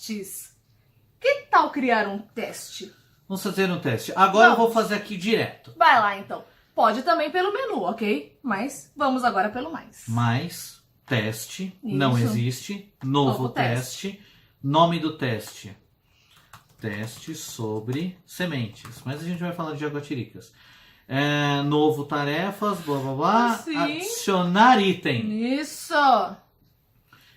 testes. Que tal criar um teste? Vamos fazer um teste. Agora eu vou fazer aqui direto. Vai lá, então. Pode também pelo menu, ok? Mas vamos agora pelo mais. Mais, teste, Isso. não existe. Novo teste. Nome do teste. Teste sobre sementes. Mas a gente vai falar de jaguatiricas. Novo tarefas, blá blá blá. Sim. Adicionar item. Isso!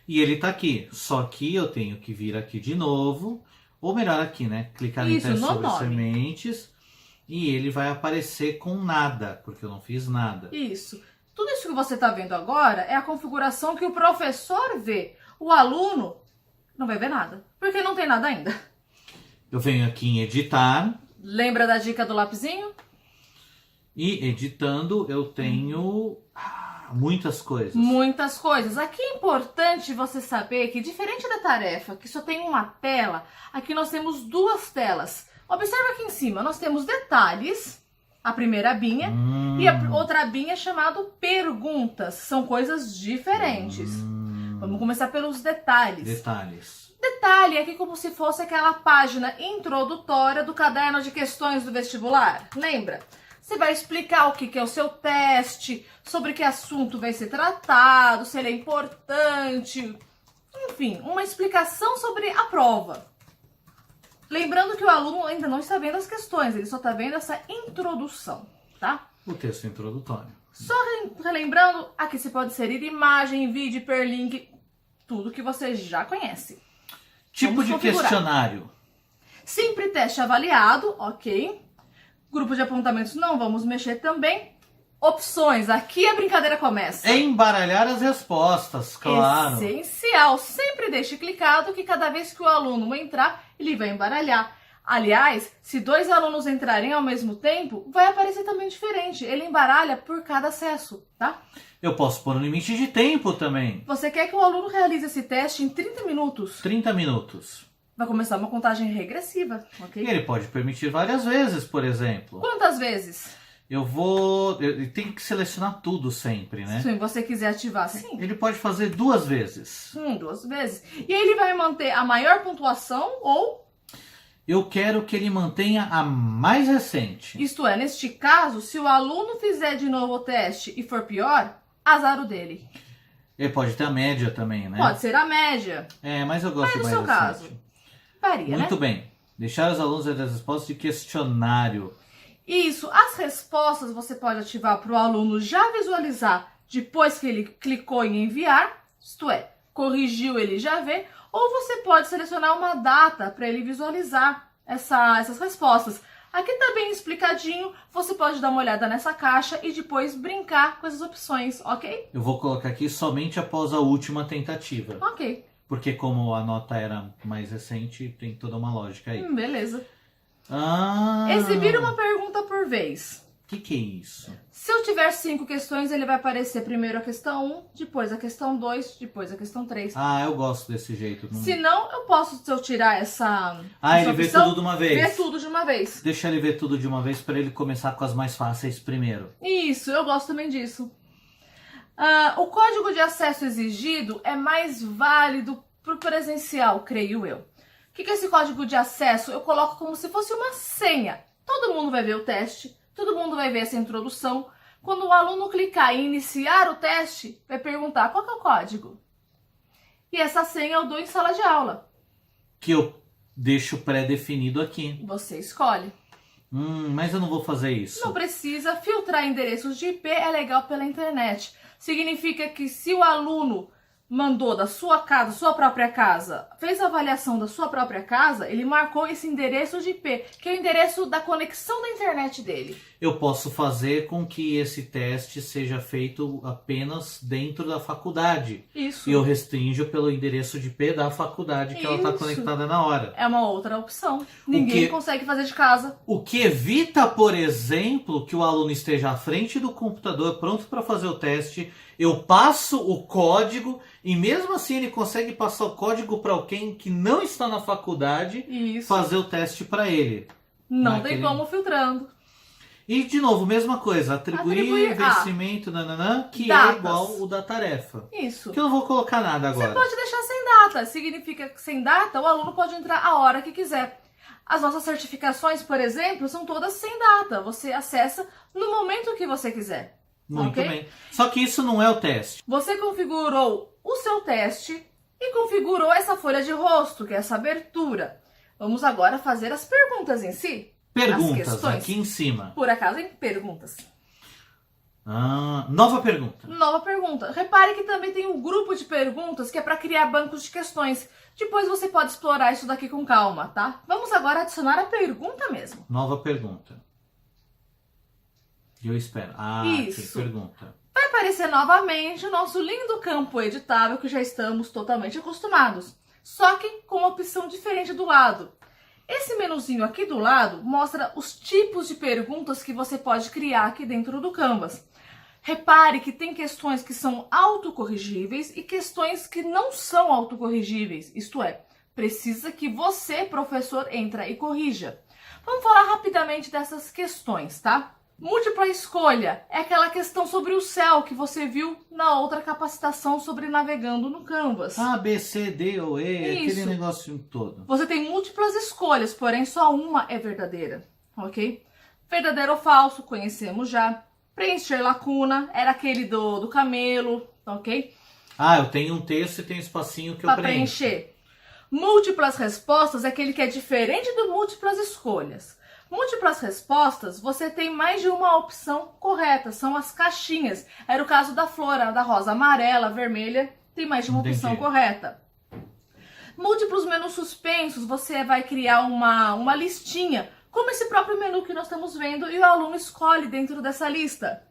E ele tá aqui. Só que eu tenho que vir aqui de novo. Ou melhor aqui, né? Clicar em Isso, teste no sobre nome. sementes. E ele vai aparecer com nada. Porque eu não fiz nada. Isso. Tudo isso que você está vendo agora é a configuração que o professor vê. O aluno não vai ver nada. Porque não tem nada ainda. Eu venho aqui em editar. Lembra da dica do lapisinho? E editando eu tenho muitas coisas. Muitas coisas. Aqui é importante você saber que, diferente da tarefa, que só tem uma tela, aqui nós temos duas telas. Observa aqui em cima, nós temos detalhes, a primeira abinha, e a outra abinha chamada perguntas. São coisas diferentes. Vamos começar pelos detalhes. Detalhe é aqui como se fosse aquela página introdutória do caderno de questões do vestibular. Lembra? Você vai explicar o que é o seu teste, sobre que assunto vai ser tratado, se ele é importante, enfim, uma explicação sobre a prova. Lembrando que o aluno ainda não está vendo as questões, ele só está vendo essa introdução, tá? O texto introdutório. Só relembrando, aqui você pode inserir imagem, vídeo, hiperlink, tudo que você já conhece. Tipo de questionário. Sempre teste avaliado, ok. Grupo de apontamentos não vamos mexer também. Opções, aqui a brincadeira começa. Embaralhar as respostas, claro. Essencial, sempre deixe clicado que cada vez que o aluno entrar, ele vai embaralhar. Aliás, se dois alunos entrarem ao mesmo tempo, vai aparecer também diferente. Ele embaralha por cada acesso, tá? Eu posso pôr um limite de tempo também. Você quer que o aluno realize esse teste em 30 minutos? 30 minutos. Vai começar uma contagem regressiva, ok? E ele pode permitir várias vezes, por exemplo. Quantas vezes? Eu tenho que selecionar tudo sempre, né? Se você quiser ativar, sim. Ele pode fazer 2 vezes. 2 vezes. E aí ele vai manter a maior pontuação ou... Eu quero que ele mantenha a mais recente. Isto é, neste caso, se o aluno fizer de novo o teste e for pior, azar o dele. Ele pode ter a média também, né? Pode ser a média. Mas eu gosto de mais recente. Mas no seu caso, varia, Muito né? bem. Deixar os alunos ver as respostas de questionário. Isso. As respostas você pode ativar para o aluno já visualizar depois que ele clicou em enviar. Isto é, corrigiu, ele já vê. Ou você pode selecionar uma data para ele visualizar essas respostas. Aqui tá bem explicadinho, você pode dar uma olhada nessa caixa e depois brincar com essas opções, ok? Eu vou colocar aqui somente após a última tentativa. Ok. Porque como a nota era mais recente, tem toda uma lógica aí. Beleza. Ah! Exibir uma pergunta por vez. O que é isso? Se eu tiver 5 questões, ele vai aparecer primeiro a questão 1, depois a questão 2, depois a questão 3. Ah, eu gosto desse jeito. Se não, eu posso, se eu tirar essa ele vê tudo de uma vez. Vê tudo de uma vez. Deixa ele ver tudo de uma vez para ele começar com as mais fáceis primeiro. Isso, eu gosto também disso. O código de acesso exigido é mais válido para o presencial, creio eu. O que é esse código de acesso? Eu coloco como se fosse uma senha. Todo mundo vai ver o teste, todo mundo vai ver essa introdução. Quando o aluno clicar em iniciar o teste, vai perguntar qual que é o código. E essa senha eu dou em sala de aula. Que eu deixo pré-definido aqui. Você escolhe. Mas eu não vou fazer isso. Não precisa. Filtrar endereços de IP é legal pela internet. Significa que se o aluno mandou da sua casa, sua própria casa, fez a avaliação da sua própria casa, ele marcou esse endereço de IP, que é o endereço da conexão da internet dele. Eu posso fazer com que esse teste seja feito apenas dentro da faculdade. Isso. E eu restringo pelo endereço de IP da faculdade que ela está conectada na hora. É uma outra opção. Ninguém consegue fazer de casa. O que evita, por exemplo, que o aluno esteja à frente do computador pronto para fazer o teste. Eu passo o código e mesmo assim ele consegue passar o código para alguém que não está na faculdade fazer o teste para ele. Não tem como filtrando. E, de novo, mesma coisa. Atribuir vencimento, nananã, que datas. é igual o da tarefa. Isso. Que eu não vou colocar nada agora. Você pode deixar sem data. Significa que sem data o aluno pode entrar a hora que quiser. As nossas certificações, por exemplo, são todas sem data. Você acessa no momento que você quiser. Muito ok? bem. Só que isso não é o teste. Você configurou o seu teste e configurou essa folha de rosto, que é essa abertura. Vamos agora fazer as perguntas em si. Perguntas, aqui em cima. Por acaso, em perguntas. Nova pergunta. Nova pergunta. Repare que também tem um grupo de perguntas que é para criar bancos de questões. Depois você pode explorar isso daqui com calma, tá? Vamos agora adicionar a pergunta mesmo. Nova pergunta. Eu espero. Isso. Tem pergunta. Vai aparecer novamente o nosso lindo campo editável que já estamos totalmente acostumados. Só que com uma opção diferente do lado. Esse menuzinho aqui do lado mostra os tipos de perguntas que você pode criar aqui dentro do Canvas. Repare que tem questões que são autocorrigíveis e questões que não são autocorrigíveis. Isto é, precisa que você, professor, entre e corrija. Vamos falar rapidamente dessas questões, tá? Múltipla escolha é aquela questão sobre o céu que você viu na outra capacitação sobre navegando no Canvas. A, B, C, D ou E, Isso. aquele negócio todo. Você tem múltiplas escolhas, porém só uma é verdadeira, ok? Verdadeiro ou falso, conhecemos já. Preencher lacuna, era aquele do camelo, ok? Eu tenho um texto e tem um espacinho que eu preencho. Preencher. Múltiplas respostas é aquele que é diferente do múltiplas escolhas. Múltiplas respostas, você tem mais de uma opção correta, são as caixinhas. Era o caso da flor, da rosa amarela, vermelha, tem mais de uma opção correta. Múltiplos menus suspensos, você vai criar uma listinha, como esse próprio menu que nós estamos vendo, e o aluno escolhe dentro dessa lista.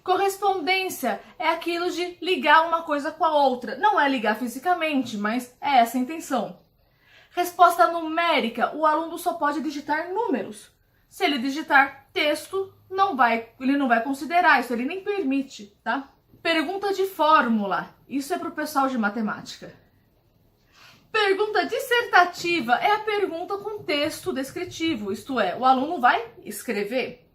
Correspondência é aquilo de ligar uma coisa com a outra. Não é ligar fisicamente, mas é essa a intenção. Resposta numérica, o aluno só pode digitar números. Se ele digitar texto, ele não vai considerar isso, ele nem permite, tá? Pergunta de fórmula, isso é para o pessoal de matemática. Pergunta dissertativa é a pergunta com texto descritivo, isto é, o aluno vai escrever.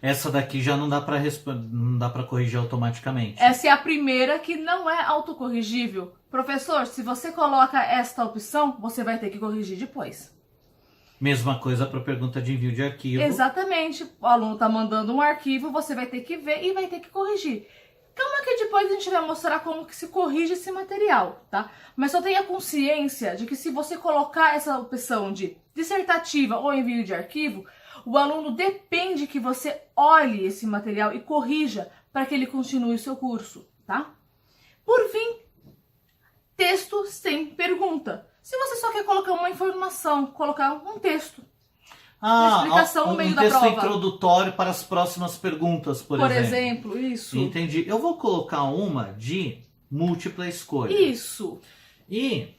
Essa daqui já não dá para corrigir automaticamente. Essa é a primeira que não é autocorrigível. Professor, se você coloca esta opção, você vai ter que corrigir depois. Mesma coisa para pergunta de envio de arquivo. Exatamente. O aluno está mandando um arquivo, você vai ter que ver e vai ter que corrigir. Calma que depois a gente vai mostrar como que se corrige esse material, tá? Mas só tenha consciência de que se você colocar essa opção de dissertativa ou envio de arquivo, o aluno depende que você olhe esse material e corrija para que ele continue o seu curso, tá? Por fim, texto sem pergunta. Se você só quer colocar uma informação, colocar um texto. Uma explicação no meio da prova. Um texto introdutório para as próximas perguntas, por exemplo. Isso. Entendi. Eu vou colocar uma de múltipla escolha. Isso. E,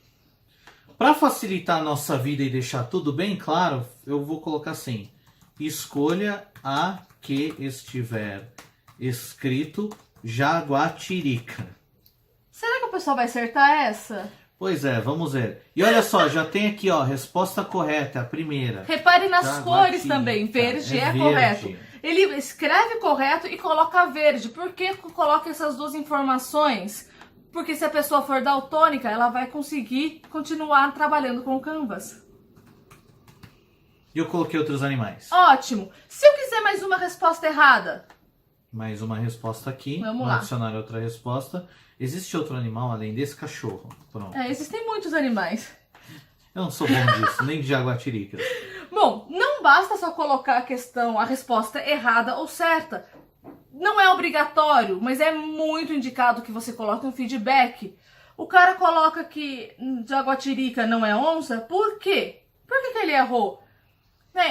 para facilitar a nossa vida e deixar tudo bem claro, eu vou colocar assim. Escolha a que estiver escrito Jaguatirica. Será que o pessoal vai acertar essa? Pois é, vamos ver. E olha só, já tem aqui, ó, resposta correta, a primeira. Repare nas cores também. Verde é correto. Ele escreve correto e coloca verde. Por que coloca essas duas informações? Porque se a pessoa for daltônica, ela vai conseguir continuar trabalhando com o Canvas. E eu coloquei outros animais. Ótimo. Se eu quiser mais uma resposta errada. Mais uma resposta aqui. Vamos lá. Adicionar outra resposta. Existe outro animal além desse cachorro? Pronto. Existem muitos animais. Eu não sou bom disso, nem de jaguatirica. Bom, não basta só colocar a resposta errada ou certa. Não é obrigatório, mas é muito indicado que você coloque um feedback. O cara coloca que jaguatirica não é onça, por quê? Por que ele errou?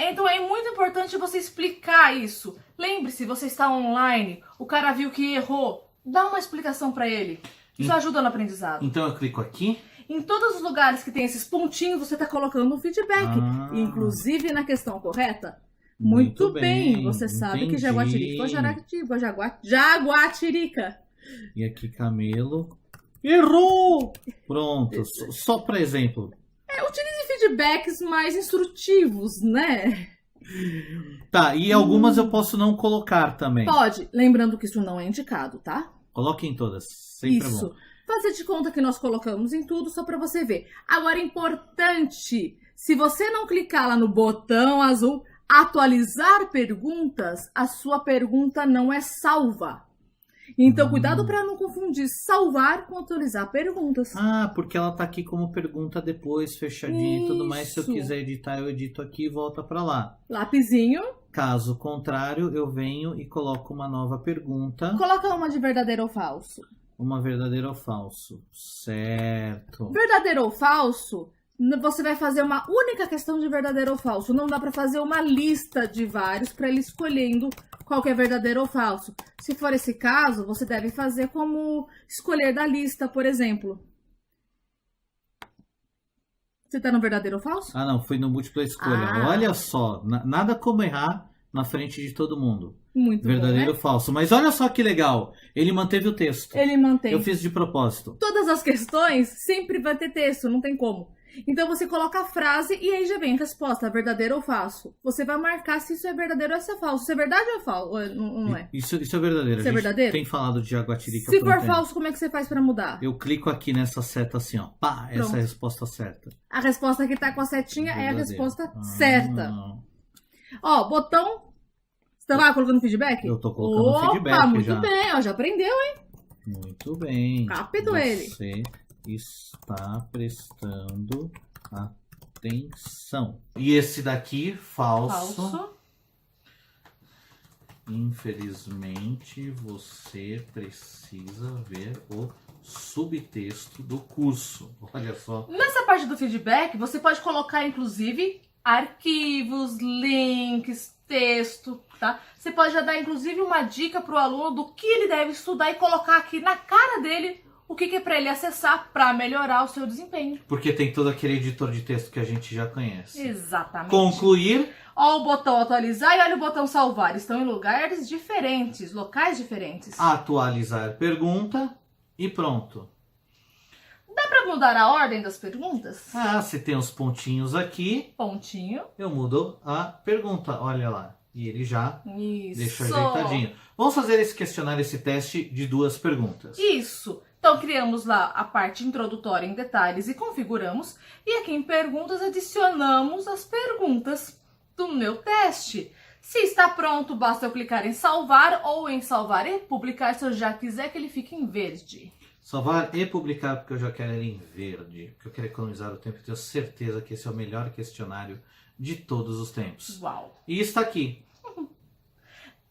Então é muito importante você explicar isso. Lembre-se, você está online, o cara viu que errou, dá uma explicação para ele. Isso ajuda no aprendizado. Então eu clico aqui. Em todos os lugares que tem esses pontinhos, você está colocando um feedback. Inclusive na questão correta. Muito bem. Você sabe que jaguatirica foi jaguatirica. E aqui camelo. Errou! Pronto. Só para exemplo. Utilize feedbacks mais instrutivos, né? Tá, e algumas eu posso não colocar também. Pode, lembrando que isso não é indicado, tá? Coloque em todas, sempre é Isso. bom. Fazer de conta que nós colocamos em tudo só para você ver. Agora, importante, se você não clicar lá no botão azul, atualizar perguntas, a sua pergunta não é salva. Então, cuidado para não confundir salvar com atualizar perguntas. Ah, porque ela tá aqui como pergunta depois, fechadinha e tudo mais. Se eu Isso. quiser editar, eu edito aqui e volta para lá. Lapisinho. Caso contrário, eu venho e coloco uma nova pergunta. Coloca uma de verdadeiro ou falso. Uma verdadeira ou falso. Certo. Verdadeiro ou falso, você vai fazer uma única questão de verdadeiro ou falso. Não dá para fazer uma lista de vários para ele escolhendo qual que é verdadeiro ou falso. Se for esse caso, você deve fazer como escolher da lista, por exemplo. Você tá no verdadeiro ou falso? Ah, não, foi no múltipla escolha. Ah. Olha só, nada como errar na frente de todo mundo. Muito Verdadeiro bom, ou né? falso. Mas olha só que legal. Ele manteve o texto. Ele mantém. Eu fiz de propósito. Todas as questões sempre vai ter texto, não tem como. Então você coloca a frase e aí já vem a resposta, verdadeiro ou falso. Você vai marcar se isso é verdadeiro ou se é falso. Se é verdade ou falso, não é? Isso é verdadeiro. Isso é A gente verdadeiro? tem falado de Jaguatirica Se por um for tempo. falso, como é que você faz pra mudar? Eu clico aqui nessa seta assim, ó. Pá, essa Pronto. é a resposta certa. A resposta que tá com a setinha é a Verdadeiro. resposta Ah, certa. Ó, botão. Você tá colocando feedback? Eu tô colocando feedback muito já. bem, ó, já aprendeu, hein? Muito bem. Rápido ele. Você está prestando atenção. E esse daqui, falso. Infelizmente, você precisa ver o subtexto do curso. Olha só. Nessa parte do feedback, você pode colocar, inclusive, arquivos, links, texto, tá? Você pode já dar, inclusive, uma dica para o aluno do que ele deve estudar e colocar aqui na cara dele o que é para ele acessar para melhorar o seu desempenho. Porque tem todo aquele editor de texto que a gente já conhece. Exatamente. Concluir. Ó, o botão atualizar e olha o botão salvar. Estão em lugares diferentes, locais diferentes. Atualizar pergunta e pronto. Dá para mudar a ordem das perguntas? Ah, se tem os pontinhos aqui, Pontinho. eu mudo a pergunta. Olha lá. E ele já Isso. deixou ajeitadinho. Vamos fazer esse questionário, esse teste de 2 perguntas. Isso. Então, criamos lá a parte introdutória em detalhes e configuramos. E aqui em perguntas, adicionamos as perguntas do meu teste. Se está pronto, basta eu clicar em salvar ou em salvar e publicar se eu já quiser que ele fique em verde. Salvar e publicar, porque eu já quero ele em verde. Porque eu quero economizar o tempo e tenho certeza que esse é o melhor questionário de todos os tempos. Uau! E está aqui.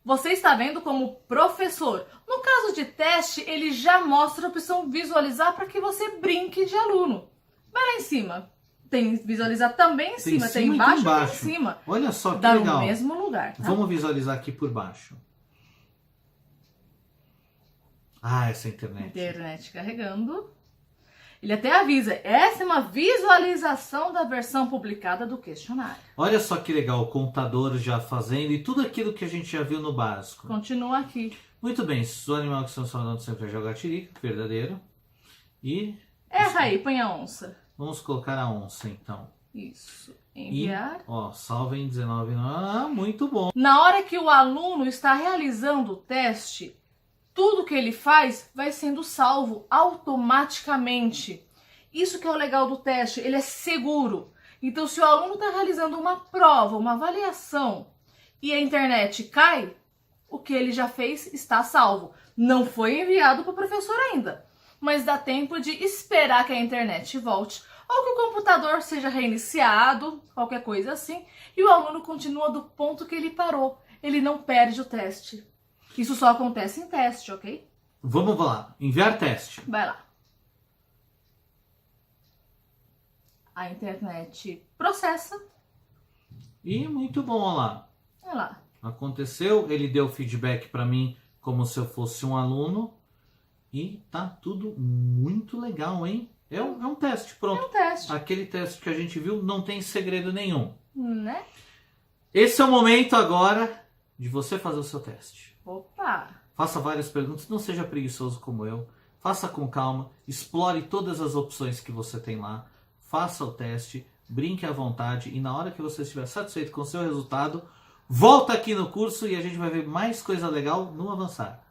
Você está vendo como professor. No caso de teste, ele já mostra a opção visualizar para que você brinque de aluno. Vai lá em cima. Tem visualizar também em cima. Tem embaixo e tem em cima. Olha só que Dá legal. no mesmo lugar. Tá? Vamos visualizar aqui por baixo. Ah, essa internet. Internet carregando. Ele até avisa, essa é uma visualização da versão publicada do questionário. Olha só que legal, o contador já fazendo e tudo aquilo que a gente já viu no básico. Continua aqui. Muito bem, o animal que estamos falando sempre é Jaguatirica, verdadeiro. E Erra aí, põe a onça. vamos colocar a onça então. Isso. E, Enviar. ó, salva em 19. Ah, muito bom. Na hora que o aluno está realizando o teste, tudo que ele faz vai sendo salvo automaticamente. Isso que é o legal do teste, ele é seguro. Então, se o aluno está realizando uma prova, uma avaliação, e a internet cai, o que ele já fez está salvo. Não foi enviado para o professor ainda, mas dá tempo de esperar que a internet volte, ou que o computador seja reiniciado, qualquer coisa assim, e o aluno continua do ponto que ele parou. Ele não perde o teste. Isso só acontece em teste, ok? Vamos lá, enviar teste. Vai lá. A internet processa. E muito bom, olha lá. Olha lá. Aconteceu, ele deu feedback para mim como se eu fosse um aluno. E tá tudo muito legal, hein? É um teste, É pronto. um teste, Aquele teste que a gente viu não tem segredo nenhum. né? Esse é o momento agora de você fazer o seu teste. Opa! Faça várias perguntas, não seja preguiçoso como eu. Faça com calma, explore todas as opções que você tem lá. Faça o teste, brinque à vontade e na hora que você estiver satisfeito com o seu resultado, volta aqui no curso e a gente vai ver mais coisa legal no avançar.